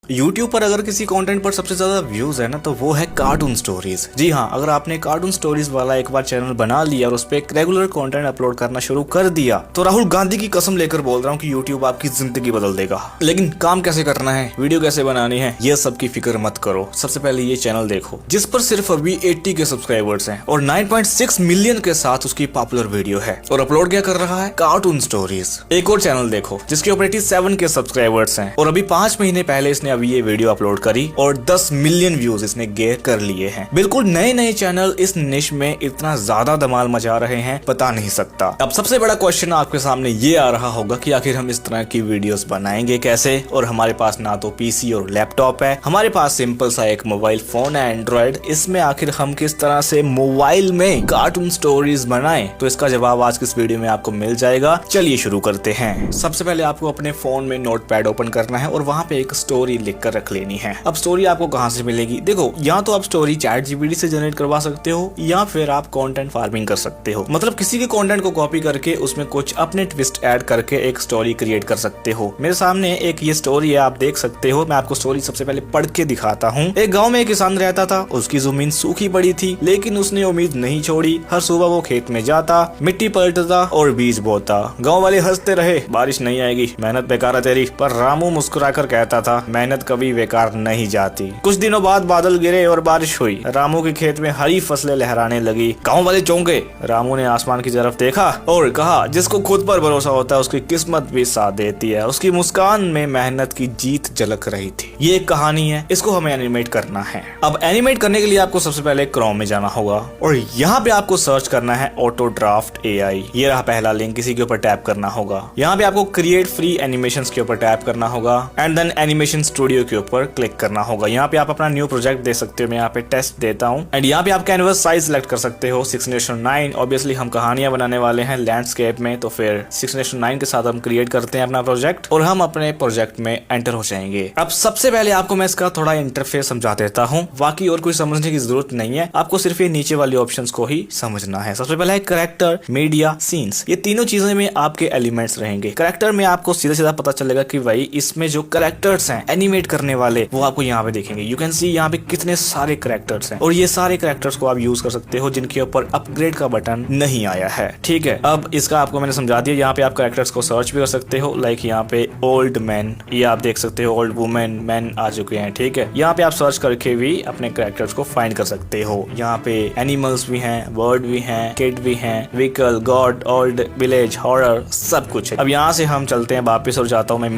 YouTube पर अगर किसी कंटेंट पर सबसे ज्यादा व्यूज है ना तो वो है कार्टून स्टोरीज। जी हाँ, अगर आपने कार्टून स्टोरीज वाला एक बार चैनल बना लिया और उस पर एक रेगुलर कंटेंट अपलोड करना शुरू कर दिया तो राहुल गांधी की कसम लेकर बोल रहा हूँ कि यूट्यूब आपकी जिंदगी बदल देगा। लेकिन काम कैसे करना है, वीडियो कैसे बनानी है, ये सब की फिक्र मत करो। सबसे पहले ये चैनल देखो जिस पर सिर्फ अभी 80 के सब्सक्राइबर्स हैं और 9.6 मिलियन के साथ उसकी पॉपुलर वीडियो है और अपलोड क्या कर रहा है, कार्टून स्टोरीज। एक और चैनल देखो जिसके ऊपर 87 के सब्सक्राइबर्स हैं और अभी 5 महीने पहले इसने अभी ये वीडियो अपलोड करी और 10 मिलियन व्यूज इसने गेयर कर लिए हैं। बिल्कुल नए नए चैनल इस निश में इतना ज्यादा धमाल मचा रहे हैं, बता नहीं सकता। अब सबसे बड़ा क्वेश्चन आपके सामने ये आ रहा होगा कि आखिर हम इस तरह की वीडियोस बनाएंगे कैसे, और हमारे पास ना तो पीसी और लैपटॉप है, हमारे पास सिंपल सा एक मोबाइल फोन है एंड्रॉइड, इसमें आखिर हम किस तरह से मोबाइल में कार्टून स्टोरीज बनाएं? तो इसका जवाब आज की इस वीडियो में आपको मिल जाएगा। चलिए शुरू करते हैं। सबसे पहले आपको अपने फोन में नोटपैड ओपन करना है और वहां पे एक स्टोरी लिख कर रख लेनी है। अब स्टोरी आपको कहां से मिलेगी? देखो, या तो आप स्टोरी ChatGPT से जनरेट करवा सकते हो या फिर आप कंटेंट फार्मिंग कर सकते हो। मतलब किसी के कंटेंट को कॉपी करके उसमें कुछ अपने ट्विस्ट ऐड करके एक स्टोरी क्रिएट कर सकते हो। मेरे सामने एक ये स्टोरी है, आप देख सकते हो। मैं आपको स्टोरी सबसे पहले पढ़ के दिखाता हूँ। एक गाँव में एक किसान रहता था, उसकी जमीन सूखी पड़ी थी लेकिन उसने उम्मीद नहीं छोड़ी। हर सुबह वो खेत में जाता, मिट्टी पलटता और बीज बोता। गाँव वाले हंसते रहे, बारिश नहीं आएगी, मेहनत बेकार है तेरी। पर रामू मुस्कुराकर कहता था, मेहनत कभी बेकार नहीं जाती। कुछ दिनों बाद बादल गिरे और बारिश हुई। रामू के खेत में हरी फसलें लहराने लगी। गांव वाले चौंके। रामू ने आसमान की तरफ देखा और कहा, जिसको खुद पर भरोसा होता है उसकी किस्मत भी साथ देती है। उसकी मुस्कान में मेहनत की जीत झलक रही थी। ये एक कहानी है, इसको हमें एनिमेट करना है। अब एनिमेट करने के लिए आपको सबसे पहले क्रोम में जाना होगा और यहाँ पे आपको सर्च करना है ऑटो ड्राफ्ट AI। ये रहा पहला लिंक, इसी के ऊपर टैप करना होगा। यहाँ पे आपको क्रिएट फ्री एनिमेशंस के ऊपर टैप करना होगा एंड देन एनिमेशन स्टूडियो के ऊपर क्लिक करना होगा। यहाँ पे आप अपना न्यू प्रोजेक्ट दे सकते हो। मैं यहाँ पे टेस्ट देता हूँ एंड यहाँ पे आप कैनवस साइज सिलेक्ट कर सकते हो 6:9। ऑब्वियसली हम कहानियां बनाने वाले हैं लैंडस्केप में, तो फिर 6:9 के साथ हम क्रिएट करते हैं अपना प्रोजेक्ट और हम अपने प्रोजेक्ट में एंटर हो जाएंगे। अब सबसे पहले आपको मैं इसका थोड़ा इंटरफेस समझा देता हूँ, बाकी और कुछ समझने की जरूरत नहीं है। आपको सिर्फ ये नीचे वाली ऑप्शंस को ही समझना है। सबसे पहले है कैरेक्टर, मीडिया, सीन्स। ये तीनों चीजें में आपके एलिमेंट्स रहेंगे। कैरेक्टर में आपको सीधा सीधा पता चलेगा कि भाई इसमें जो कैरेक्टर्स हैं एनिमेट करने वाले वो आपको यहाँ पे देखेंगे। यू कैन सी यहाँ पे कितने सारे कैरेक्टर्स हैं और ये सारे कैरेक्टर्स को आप यूज कर सकते हो जिनके ऊपर अपग्रेड का बटन नहीं आया है। ठीक है, अब इसका आपको मैंने समझा दिया। यहाँ पे आप कैरेक्टर्स को सर्च भी कर सकते हो, लाइक यहाँ पे ओल्ड मैन, ये आप देख सकते हो ओल्ड वुमेन, मैन आ चुके हैं। ठीक है, यहाँ पे आप सर्च करके भी अपने कैरेक्टर्स को फाइंड कर सकते हो। यहाँ पे एनिमल्स भी हैं, बर्ड भी हैं, किड भी हैं, vehicle, God, old, village, horror, सब कुछ है। अब यहाँ से हम चलते हैं वापस और जाता हूँ मैं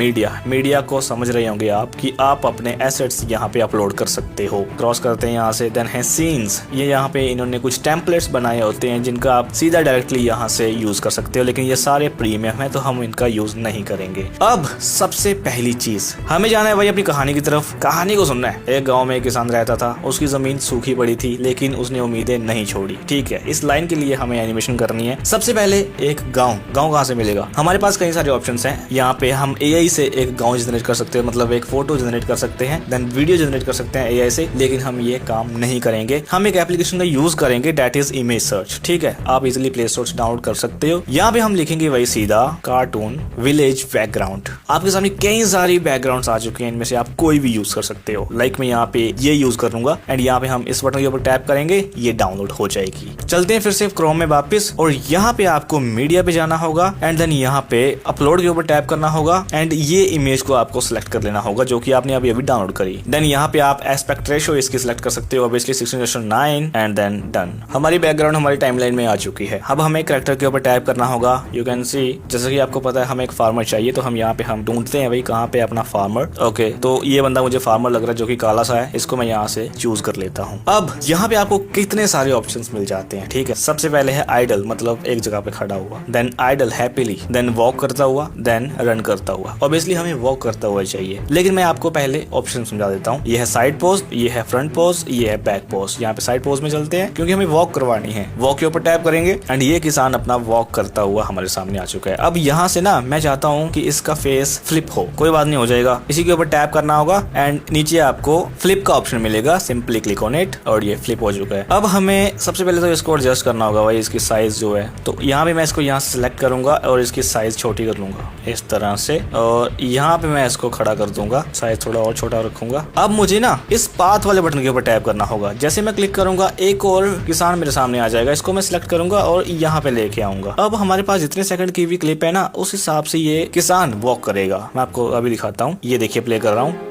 मीडिया को समझ रहे होंगे आप कि आप अपने एसेट्स यहाँ पे अपलोड कर सकते हो। क्रॉस करते हैं यहाँ से, देन है सीन्स। ये यहाँ पे इन्होंने कुछ टेम्पलेट्स बनाए होते हैं जिनका आप सीधा डायरेक्टली यहाँ से यूज कर सकते हो, लेकिन ये सारे प्रीमियम है तो हम इनका यूज नहीं करेंगे। अब सबसे पहली चीज हमें जाना है भाई अपनी कहानी की तरफ। कहानी को सुनना है। एक गाँव में एक किसान रहता था, उसकी जमीन सूखी पड़ी थी लेकिन उसने उम्मीदें नहीं छोड़ी। ठीक है, इस लाइन के लिए हमें एनिमेशन करनी है। सबसे पहले एक गाँव कहाँ से मिलेगा? हमारे पास कई सारे ऑप्शन है। यहाँ पे हम AI से एक गाँव जनरेट कर सकते हैं, मतलब एक फोटो जनरेट कर सकते हैं, देन वीडियो जनरेट कर सकते हैं AI से, लेकिन हम ये काम नहीं करेंगे। हम एक एप्लीकेशन का यूज करेंगे, दैट इज इमेज सर्च। ठीक है, आप इजिली प्ले स्टोर से डाउनलोड कर सकते हो। यहाँ पे हम लिखेंगे वही सीधा कार्टून विलेज बैकग्राउंड। आपके सामने कई सारी बैकग्राउंड्स आ चुके हैं, इनमें से आप कोई भी यूज कर सकते हो। लाइक मैं यहाँ पे ये यूज करूंगा एंड यहाँ पे हम इस बटन के ऊपर टैप करेंगे, ये डाउनलोड हो जाएगी। चलते हैं फिर से क्रोम में वापस और यहाँ पे आपको मीडिया पे जाना होगा एंड देन यहाँ पे अपलोड के ऊपर टैप करना होगा एंड ये इमेज को आपको सिलेक्ट कर लेना होगा जो कि आपने अभी डाउनलोड करी। देन यहाँ पे आप एस्पेक्ट रेशियो इसकी सिलेक्ट कर सकते हो, ऑब्वियसली 6:9 एंड देन डन। हमारी बैकग्राउंड हमारी टाइमलाइन में आ चुकी है। अब हमें कैरेक्टर के ऊपर टैप करना होगा। यू कैन सी, जैसे कि आपको पता है हमें एक फार्मर चाहिए, तो हम यहाँ पे हम ढूंढते हैं भाई कहाँ पे अपना फार्मर। ओके, तो ये बंदा मुझे फार्मर लग रहा है जो कि काला सा है, इसको मैं यहाँ से चूज कर लेता हूँ। अब यहाँ पे आपको कितने सारे ऑप्शंस मिल जाते हैं। ठीक है, सबसे पहले है आइडल, मतलब एक जगह पे खड़ा हुआ, then idle happily, then walk करता हुआ, देन रन करता हुआ। ऑब्वियसली हमें वॉक करता हुआ चाहिए, लेकिन मैं आपको पहले ऑप्शन समझा देता हूँ। ये है साइड पोज, ये है फ्रंट पोज, ये है बैक पोज। यहाँ पे साइड पोज में चलते हैं क्योंकि हमें वॉक करवानी है। वॉक के ऊपर टैप करेंगे एंड ये किसान अपना वॉक करता हुआ हमारे सामने आ चुका है। अब यहाँ से ना मैं चाहता हूँ कि इसका फेस फ्लिप हो, कोई बात नहीं, हो जाएगा। इसी के ऊपर टैप करना करना होगा एंड नीचे आपको फ्लिप का ऑप्शन मिलेगा, सिंपली क्लिक ऑन इट और ये फ्लिप हो चुका है। अब हमें सबसे पहले तो इसको एडजस्ट करना होगा भाई, इसकी साइज जो है। तो यहाँ पे मैं इसको यहाँ से सिलेक्ट करूंगा और इसकी साइज छोटी कर लूंगा इस तरह से, और यहाँ पे मैं इसको खड़ा कर दूंगा, साइज थोड़ा और छोटा रखूंगा। अब मुझे ना इस पाथ वाले बटन के ऊपर टैप करना होगा। जैसे मैं क्लिक करूंगा एक और किसान मेरे सामने आ जाएगा, इसको मैं सिलेक्ट करूंगा और यहाँ पे लेके आऊंगा। अब हमारे पास जितने सेकंड की भी क्लिप है ना, उस हिसाब से ये किसान वॉक करेगा। मैं आपको अभी दिखाता हूँ, ये देखिए प्ले कर रहा हूँ।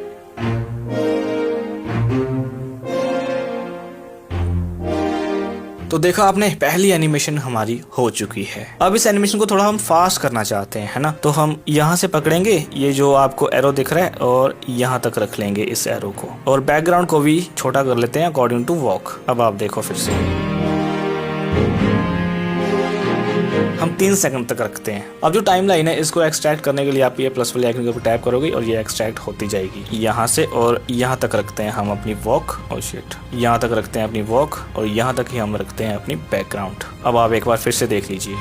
तो देखा आपने, पहली एनिमेशन हमारी हो चुकी है। अब इस एनिमेशन को थोड़ा हम फास्ट करना चाहते हैं, है ना। तो हम यहाँ से पकड़ेंगे ये जो आपको एरो दिख रहा है और यहाँ तक रख लेंगे इस एरो को, और बैकग्राउंड को भी छोटा कर लेते हैं अकॉर्डिंग टू वॉक। अब आप देखो फिर से हम 3 सेकंड तक रखते हैं। अब जो टाइम लाइन है इसको एक्सट्रैक्ट करने के लिए आप ये प्लस वाले आइकन के ऊपर टैप करोगे और ये एक्सट्रैक्ट होती जाएगी यहाँ से, और यहाँ तक रखते हैं हम अपनी वॉक, और शिट यहाँ तक रखते हैं अपनी वॉक, और यहाँ तक ही हम रखते हैं अपनी बैकग्राउंड। अब आप एक बार फिर से देख लीजिए,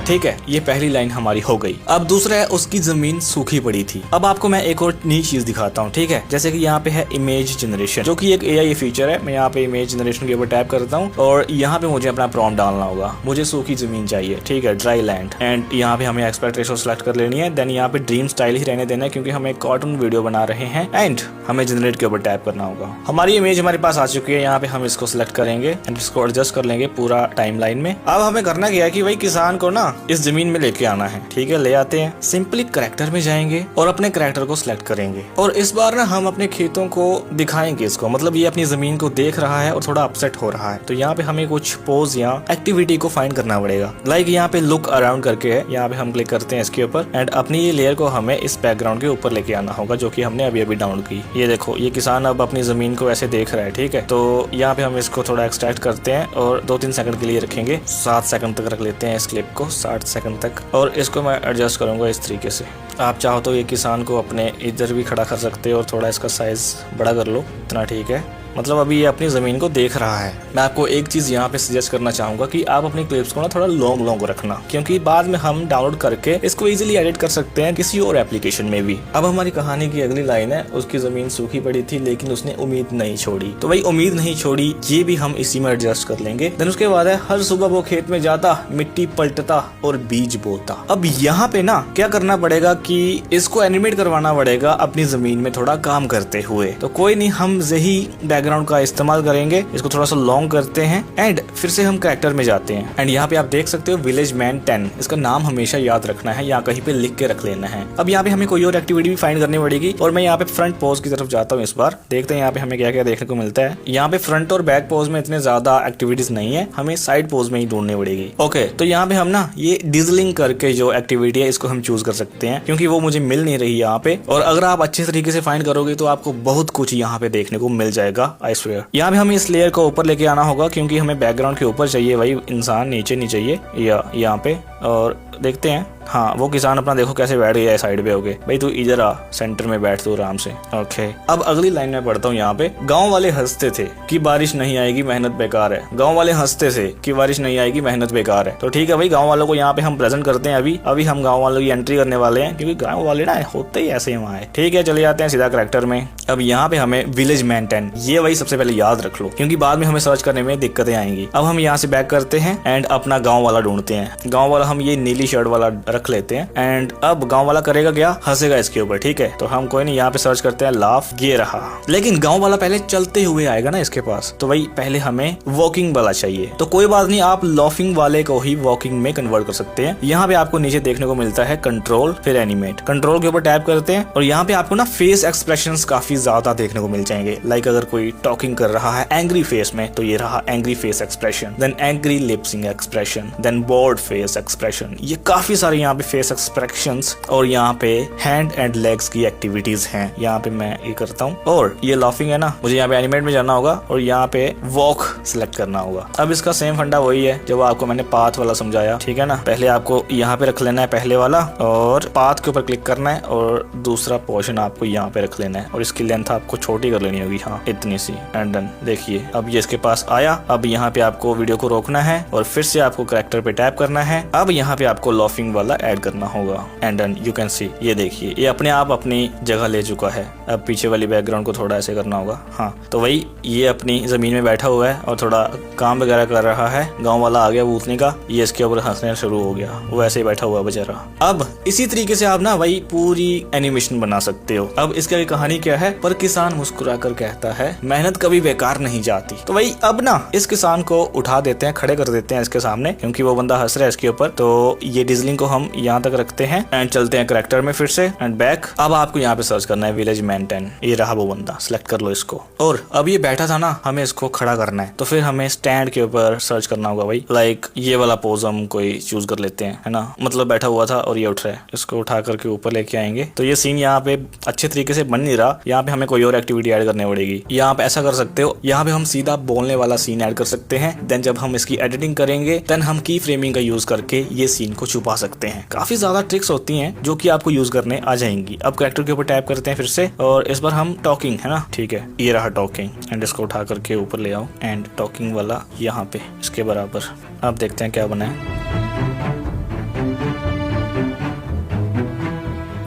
ठीक है, ये पहली लाइन हमारी हो गई। अब दूसरा है उसकी जमीन सूखी पड़ी थी। अब आपको मैं एक और नई चीज दिखाता हूँ, ठीक है। जैसे कि यहाँ पे है इमेज जनरेशन, जो कि एक AI फीचर है। मैं यहाँ पे इमेज जनरेशन के ऊपर टैप करता हूँ और यहाँ पे मुझे अपना प्रॉम्प्ट डालना होगा। मुझे सूखी जमीन चाहिए, ठीक है, ड्राई लैंड, एंड यहाँ पे हमें एस्पेक्ट रेशियो सेलेक्ट कर लेनी है। देन यहाँ पे ड्रीम स्टाइल ही रहने देना है क्योंकि हम एक कार्टून वीडियो बना रहे हैं, एंड हमें जनरेट के ऊपर टैप करना होगा। हमारी इमेज हमारे पास आ चुकी है। यहाँ पे हम इसको सिलेक्ट करेंगे एंड इसको एडजस्ट कर लेंगे पूरा टाइम लाइन में। अब हमें करना क्या है कि भाई किसान को ना इस जमीन में लेके आना है, ठीक है। ले आते हैं, सिंपली करैक्टर में जाएंगे और अपने करैक्टर को सिलेक्ट करेंगे, और इस बार ना हम अपने खेतों को दिखाएंगे इसको, मतलब ये अपनी जमीन को देख रहा है और थोड़ा अपसेट हो रहा है। तो यहाँ पे हमें कुछ पोज या एक्टिविटी को फाइंड करना पड़ेगा। लाइक यहाँ पे लुक अराउंड करके है, यहाँ पे हम क्लिक करते हैं इसके ऊपर, एंड अपनी ये लेयर को हमें इस बैकग्राउंड के ऊपर लेके आना होगा, जो कि हमने अभी अभी डाउनलोड की। ये देखो, ये किसान अब अपनी जमीन को ऐसे देख रहा है, ठीक है। तो यहाँ पे हम इसको थोड़ा एक्सट्रैक्ट करते हैं और 2-3 सेकंड के लिए रखेंगे। 7 सेकंड तक रख लेते हैं इस क्लिप को, 60 सेकंड तक, और इसको मैं एडजस्ट करूंगा इस तरीके से। आप चाहो तो ये किसान को अपने इधर भी खड़ा कर सकते हो और थोड़ा इसका साइज बड़ा कर लो, इतना ठीक है। मतलब अभी ये अपनी जमीन को देख रहा है। मैं आपको एक चीज यहाँ पे सजेस्ट करना चाहूंगा कि आप अपनी क्लिप्स को ना थोड़ा लॉन्ग रखना, क्योंकि बाद में हम डाउनलोड करके इसको इजीली एडिट कर सकते हैं किसी और एप्लीकेशन में भी। अब हमारी कहानी की अगली लाइन है, उसकी जमीन सूखी पड़ी थी लेकिन उसने उम्मीद नहीं छोड़ी। तो भाई उम्मीद नहीं छोड़ी, ये भी हम इसी में एडजस्ट कर लेंगे। देन उसके बाद है, हर सुबह वो खेत में जाता, मिट्टी पलटता और बीज बोता। अब यहाँ पे ना क्या करना पड़ेगा कि इसको एनिमेट करवाना पड़ेगा अपनी जमीन में थोड़ा काम करते हुए। तो कोई नहीं, हम यही बैकग्राउंड का इस्तेमाल करेंगे। इसको थोड़ा सा लॉन्ग करते हैं एंड फिर से हम कैरेक्टर में जाते हैं, एंड यहाँ पे आप देख सकते हो विलेज मैन 10। इसका नाम हमेशा याद रखना है, यहाँ कहीं पे लिख के रख लेना है। अब यहाँ पे हमें कोई और एक्टिविटी भी फाइंड करनी पड़ेगी, और मैं यहाँ पे फ्रंट पोज की तरफ जाता हूँ इस बार। देखते हैं यहाँ पे हमें क्या क्या देखने को मिलता है। यहाँ पे फ्रंट और बैक पोज में इतने ज्यादा एक्टिविटीज नहीं है, हमें साइड पोज में ही ढूंढनी पड़ेगी। ओके, तो यहाँ पे हम ना ये डिजलिंग करके जो एक्टिविटी है इसको हम चूज कर सकते हैं, क्योंकि वो मुझे मिल नहीं रही यहाँ पे। और अगर आप अच्छे तरीके से फाइंड करोगे तो आपको बहुत कुछ यहाँ पे देखने को मिल जाएगा, आई स्वेयर। यहाँ पे हमें इस लेयर को ऊपर लेके आना होगा, क्योंकि हमें बैकग्राउंड के ऊपर चाहिए भाई इंसान, नीचे नहीं चाहिए, या यहाँ पे। और देखते हैं, हाँ वो किसान अपना देखो कैसे बैठ गया है साइड पे होके। भाई तू इधर आ, सेंटर में बैठ तू आराम से। ओके, अब अगली लाइन में पढ़ता हूँ यहाँ पे। गांव वाले हंसते थे कि बारिश नहीं आएगी, मेहनत बेकार है। गांव वाले हंसते थे कि बारिश नहीं आएगी, मेहनत बेकार है। तो ठीक है भाई, गांव वालों को यहाँ पे हम प्रेजेंट करते हैं। अभी हम गाँव वालों की एंट्री करने वाले हैं, क्योंकि गाँव वाले ना होते ही ऐसे ही वहाँ है। ठीक है, चले जाते हैं सीधा कैरेक्टर में। अब यहाँ पे हमें विलेज मैन 10, ये वही सबसे पहले याद रख लो, क्योंकि बाद में हमें सर्च करने में दिक्कतें आएंगी। अब हम यहाँ से बैक करते हैं एंड अपना गाँव वाला ढूंढते हैं। गाँव वाला हम ये नीली शर्ट वाला रख लेते हैं, एंड अब गांव वाला करेगा क्या, हंसेगा इसके ऊपर। ठीक है, तो हम कोई नहीं, यहाँ पे सर्च करते हैं लाफ, ये रहा। लेकिन गांव वाला पहले चलते हुए आएगा ना इसके पास, तो भाई पहले हमें वॉकिंग वाला चाहिए। तो कोई बात नहीं, आप लाफिंग वाले को ही वॉकिंग में कन्वर्ट कर सकते हैं। यहाँ पे आपको नीचे देखने को मिलता है कंट्रोल, फिर एनिमेट। कंट्रोल के ऊपर टैप करते हैं और यहाँ पे आपको ना फेस एक्सप्रेशंस काफी ज्यादा देखने को मिल जाएंगे। लाइक अगर कोई टॉकिंग कर रहा है एंग्री फेस में, तो ये रहा angry face expression, then angry lip sync expression, then bored face expression. ये काफी सारे यहाँ पे फेस एक्सप्रेशंस, और यहाँ पे हैंड एंड लेग्स की एक्टिविटीज हैं। यहाँ पे मैं ये करता हूँ, और ये लाफिंग है ना, मुझे यहाँ पे एनिमेट में जाना होगा और यहाँ पे वॉक सिलेक्ट करना होगा। अब इसका सेम फंडा वही है जो आपको मैंने पाथ वाला समझाया, ठीक है ना। पहले आपको यहाँ पे रख लेना है पहले वाला, और पाथ के ऊपर क्लिक करना है, और दूसरा पोर्शन आपको यहाँ पे रख लेना है, और इसकी लेंथ आपको छोटी कर लेनी होगी, हाँ इतनी सी एंड डन। देखिए अब ये इसके पास आया। अब यहाँ पे आपको वीडियो को रोकना है और फिर से आपको कैरेक्टर पे टैप करना है। अब यहाँ पे आपको लॉफिंग वाला ऐड करना होगा and done. You can see ये देखिए ये अपने आप अपनी जगह ले चुका है। अब पीछे वाली बैकग्राउंड को थोड़ा ऐसे करना होगा। हाँ तो वही ये अपनी जमीन में बैठा हुआ है और थोड़ा काम वगैरह कर रहा है। गाँव वाला आ गया भूतने का, ये इसके ऊपर हंसने शुरू हो गया, वो ऐसे ही बैठा हुआ बेचारा। अब इसी तरीके से आप ना वही पूरी एनिमेशन बना सकते हो। अब इसकी कहानी क्या है, पर किसान मुस्कुरा कर कहता है मेहनत कभी बेकार नहीं जाती। तो वही अब ना इस किसान को उठा देते हैं, खड़े कर देते हैं इसके सामने, क्योंकि वो बंदा हंस रहा है इसके ऊपर। तो ये डिजलिंग को हम यहाँ तक रखते हैं एंड चलते हैं करेक्टर में फिर से एंड बैक। अब आपको यहाँ पे सर्च करना है विलेज मेंटेन, ये रहा वो बंदा, सिलेक्ट कर लो इसको। और अब ये बैठा था ना, हमें इसको खड़ा करना है, तो फिर हमें स्टैंड के ऊपर सर्च करना होगा भाई। लाइक ये वाला पोज हम कोई चूज कर लेते हैं, है ना, मतलब बैठा हुआ था और ये उठ रहा है, इसको उठा करके ऊपर लेके आएंगे। तो ये सीन यहाँ पे अच्छे तरीके से बन नहीं रहा, यहाँ पे हमें कोई और एक्टिविटी ऐड करनी पड़ेगी। यहाँ पे ऐसा कर सकते हो, यहाँ पे हम सीधा बोलने वाला सीन ऐड कर सकते हैं। देन जब हम इसकी एडिटिंग करेंगे देन हम की फ्रेमिंग का यूज करके ये सीन को छुपा सकते हैं। काफी ज्यादा ट्रिक्स होती हैं जो कि आपको यूज करने आ जाएंगी। अब कैरेक्टर के ऊपर टैप करते हैं फिर से और इस बार हम टॉकिंग, है ना, ठीक है, ये रहा टॉकिंग एंड इसको उठा करके ऊपर ले आओ एंड टॉकिंग वाला यहाँ पे इसके बराबर। अब देखते हैं क्या बना है।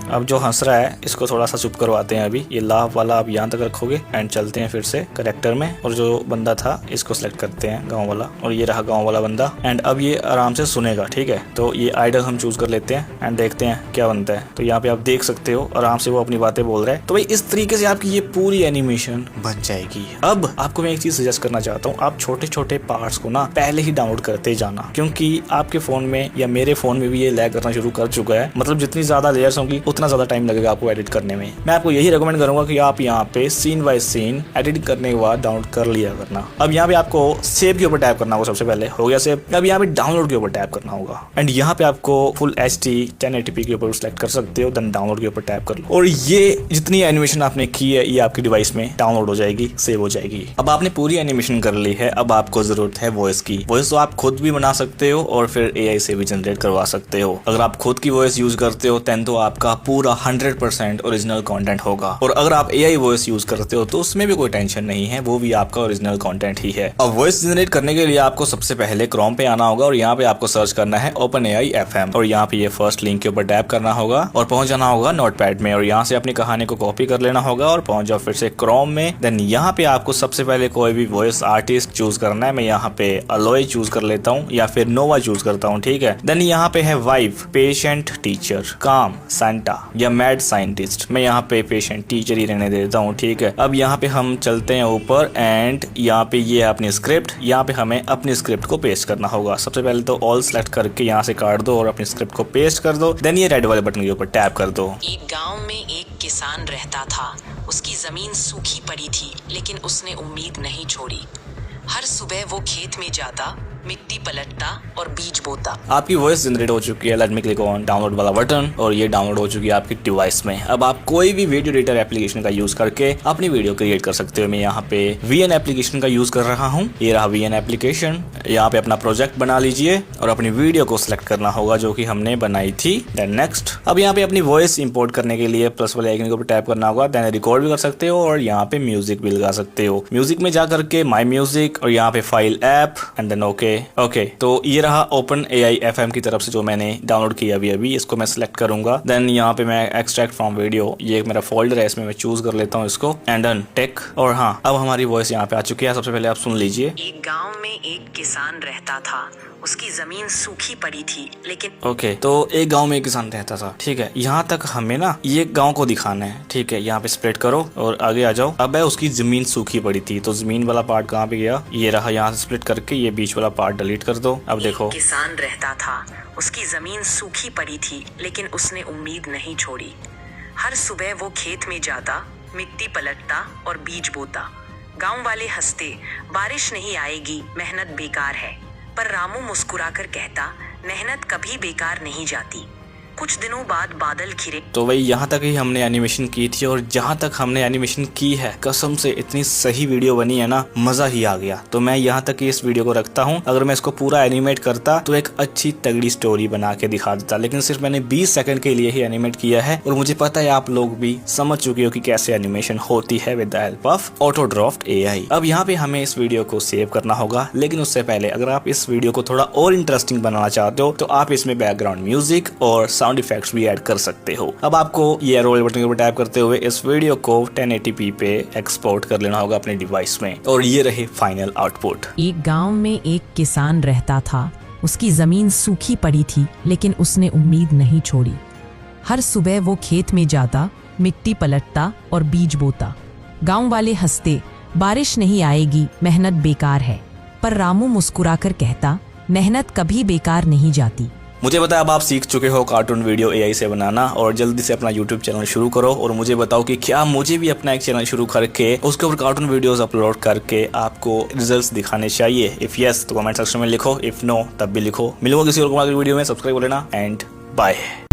अब जो हंस रहा है इसको थोड़ा सा चुप करवाते हैं। अभी ये लाफ वाला आप यहाँ तक रखोगे एंड चलते हैं फिर से करेक्टर में और जो बंदा था इसको सिलेक्ट करते हैं, गांव वाला, और ये रहा गांव वाला बंदा। एंड अब ये आराम से सुनेगा, ठीक है। तो ये आइडल हम चूज कर लेते हैं एंड देखते हैं क्या बनता है। तो यहाँ पे आप देख सकते हो आराम से वो अपनी बातें बोल रहा है। तो भाई इस तरीके से आपकी ये पूरी एनिमेशन बन जाएगी। अब आपको मैं एक चीज सजेस्ट करना चाहता हूँ, आप छोटे छोटे पार्ट्स को ना पहले ही डाउनलोड करते जाना, क्योंकि आपके फोन में या मेरे फोन में भी ये लैग करना शुरू कर चुका है। मतलब जितनी ज्यादा लेयर्स होंगी उतना ज्यादा टाइम लगेगा आपको एडिट करने में। मैं आपको यही रेकमेंड करूंगा कि आप यहाँ पे सीन बाय सीन एडिट करने के बाद डाउनलोड कर लिया करना। अब यहाँ पे आपको सेव के ऊपर टैप करना होगा, सबसे पहले हो गया सेव। अब यहाँ पे डाउनलोड के ऊपर टैप करना होगा एंड यहाँ पे आपको फुल HD 1080p के ऊपर सिलेक्ट कर सकते हो, देन डाउनलोड के ऊपर टैप कर लो और ये जितनी एनिमेशन आपने की है ये आपकी डिवाइस में डाउनलोड हो जाएगी, सेव हो जाएगी। अब आपने पूरी एनिमेशन कर ली है, अब आपको जरूरत है वॉइस की। वॉइस तो आप खुद भी बना सकते हो और फिर AI से भी जनरेट करवा सकते हो। अगर आप खुद की वॉइस यूज करते हो देन तो आपका पूरा 100% ओरिजिनल कंटेंट होगा, और अगर आप AI वॉइस यूज करते हो तो उसमें भी कोई टेंशन नहीं है, वो भी आपका ओरिजिनल कंटेंट ही है। अब वॉइस जनरेट करने के लिए आपको सबसे पहले क्रोम पे आना होगा और यहाँ पे आपको सर्च करना है OpenAI FM और यहाँ पे ये फर्स्ट लिंक के ऊपर टैप करना होगा और पहुंच जाना होगा नोटपैड में और यहाँ से अपनी कहानी को कॉपी कर लेना होगा और पहुंच जाओ फिर से क्रोम में। देन यहाँ पे आपको सबसे पहले कोई भी वॉइस आर्टिस्ट चूज करना है। मैं यहाँ पे अलोय चूज कर लेता हूँ या फिर नोवा चूज करता हूँ, ठीक है। देन यहाँ पे है वाइफ, पेशेंट, टीचर, काम, सांता या मैड साइंटिस्ट। मैं यहाँ पे पेशेंट टीचर ही रहने देता हूँ, ठीक है। अब यहाँ पे हम चलते हैं ऊपर एंड यहाँ पे ये अपनी स्क्रिप्ट, यहाँ पे हमें अपनी स्क्रिप्ट को पेस्ट करना होगा। सबसे पहले तो ऑल सेलेक्ट करके यहाँ से काट दो और अपनी स्क्रिप्ट को पेस्ट कर दो। देन ये रेड वाले बटन के ऊपर टैप कर दो। एक गांव में एक किसान रहता था, उसकी जमीन सूखी पड़ी थी लेकिन उसने उम्मीद नहीं छोड़ी। हर सुबह वो खेत में जाता, मिट्टी पलटता और बीज बोता। आपकी वॉइस जनरेट हो चुकी है। Let me click on download वाला बटन और ये डाउनलोड हो चुकी है आपकी डिवाइस में। अब आप कोई भी वीडियो एडिटर एप्लीकेशन का यूज करके अपनी वीडियो क्रिएट कर सकते हो। मैं यहाँ पे VN एप्लीकेशन का यूज कर रहा हूँ, ये रहा VN एप्लीकेशन। यहाँ पे अपना प्रोजेक्ट बना लीजिए और अपनी वीडियो को सिलेक्ट करना होगा जो कि हमने बनाई थी। Then next. अब यहाँ पे अपनी वॉइस इंपोर्ट करने के लिए प्लस वाले आइकन के ऊपर टैप करना होगा। देन रिकॉर्ड भी कर सकते हो और यहाँ पे म्यूजिक भी लगा सकते हो। म्यूजिक में जा करके माई म्यूजिक और यहाँ पे file app and then okay. तो ये रहा OpenAI FM की तरफ से जो मैंने डाउनलोड किया अभी। इसको मैं सिलेक्ट करूंगा। देन यहाँ पे मैं एक्सट्रैक्ट फ्रॉम वीडियो, ये एक मेरा फोल्डर है, इसमें मैं चूज कर लेता हूँ इसको एंड डन टेक। और हाँ, अब हमारी वॉइस यहाँ पे आ चुकी है। सबसे पहले आप सुन लीजिए। एक गांव में एक किसान रहता था, उसकी जमीन सूखी पड़ी थी लेकिन ओके। तो एक गांव में एक किसान रहता था, ठीक है। यहाँ तक हमें ना ये गांव को दिखाना है, ठीक है। यहाँ पे स्प्रेड करो और आगे आ जाओ। अब है उसकी जमीन सूखी पड़ी थी, तो जमीन वाला पार्ट कहाँ पे गया, ये रहा। यहाँ से स्प्लिट करके ये बीच वाला पार्ट डिलीट कर दो। अब देखो, किसान रहता था, उसकी जमीन सूखी पड़ी थी लेकिन उसने उम्मीद नहीं छोड़ी। हर सुबह वो खेत में जाता, मिट्टी पलटता और बीज बोता। गांव वाले हंसते, बारिश नहीं आएगी, मेहनत बेकार है। पर रामू मुस्कुराकर कहता, मेहनत कभी बेकार नहीं जाती। कुछ दिनों बाद बादल घिरे। तो वही यहाँ तक ही हमने एनिमेशन की थी, और जहाँ तक हमने एनिमेशन की है कसम से इतनी सही वीडियो बनी है ना, मजा ही आ गया। तो मैं यहाँ तक ही इस वीडियो को रखता हूँ। अगर मैं इसको पूरा एनिमेट करता तो एक अच्छी तगड़ी स्टोरी बना के दिखा देता, लेकिन सिर्फ मैंने 20 सेकंड के लिए ही एनिमेट किया है। और मुझे पता है आप लोग भी समझ चुके हो कि कैसे एनिमेशन होती है with the help of Autodraft AI. अब यहाँ पे हमें इस वीडियो को सेव करना होगा, लेकिन उससे पहले अगर आप इस वीडियो को थोड़ा और इंटरेस्टिंग बनाना चाहते हो तो आप इसमें बैकग्राउंड म्यूजिक और साउंड इफेक्ट्स भी ऐड कर सकते हो। अब आपको ये रोल बटन के ऊपर टैप करते हुए इस वीडियो को 1080p पे एक्सपोर्ट कर लेना होगा अपने डिवाइस में, और ये रहे फाइनल आउटपुट। एक गांव में एक किसान रहता था। उसकी जमीन सूखी पड़ी थी, लेकिन उसने उम्मीद नहीं छोड़ी। हर सुबह वो खेत में जाता, मिट्टी पलटता और बीज बोता। गांव वाले हंसते, बारिश नहीं आएगी, मेहनत बेकार है। पर रामू मुस्कुराकर कहता, मेहनत कभी बेकार नहीं जाती। मुझे पता है अब आप सीख चुके हो कार्टून वीडियो एआई से बनाना, और जल्दी से अपना यूट्यूब चैनल शुरू करो और मुझे बताओ कि क्या मुझे भी अपना एक चैनल शुरू करके उसके ऊपर कार्टून वीडियोस अपलोड करके आपको रिजल्ट्स दिखाने चाहिए। इफ यस तो कमेंट सेक्शन में लिखो, इफ नो तब भी लिखो। मिलूंगा किसी और वीडियो में। सब्सक्राइब कर लेना एंड बाय।